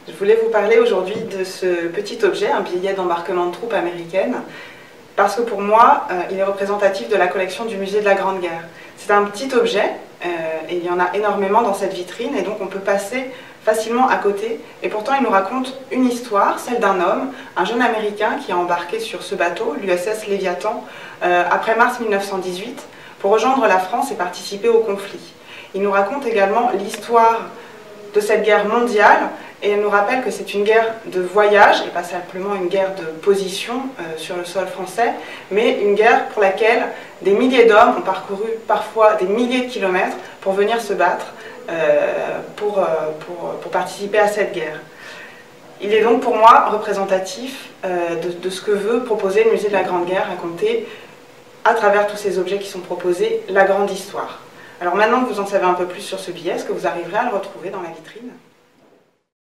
Je voulais vous parler aujourd'hui de ce petit objet, un billet d'embarquement de troupes américaines, parce que pour moi, il est représentatif de la collection du musée de la Grande Guerre. C'est un petit objet, et il y en a énormément dans cette vitrine, et donc on peut passer facilement à côté, et pourtant il nous raconte une histoire, celle d'un homme, un jeune américain qui a embarqué sur ce bateau, l'USS Léviathan, après mars 1918, pour rejoindre la France et participer au conflit. Il nous raconte également l'histoire de cette guerre mondiale, et elle nous rappelle que c'est une guerre de voyage, et pas simplement une guerre de position sur le sol français, mais une guerre pour laquelle des milliers d'hommes ont parcouru parfois des milliers de kilomètres pour venir se battre, pour participer à cette guerre. Il est donc pour moi représentatif de ce que veut proposer le musée de la Grande Guerre, raconter à travers tous ces objets qui sont proposés la grande histoire. Alors maintenant que vous en savez un peu plus sur ce billet, est-ce que vous arriverez à le retrouver dans la vitrine ?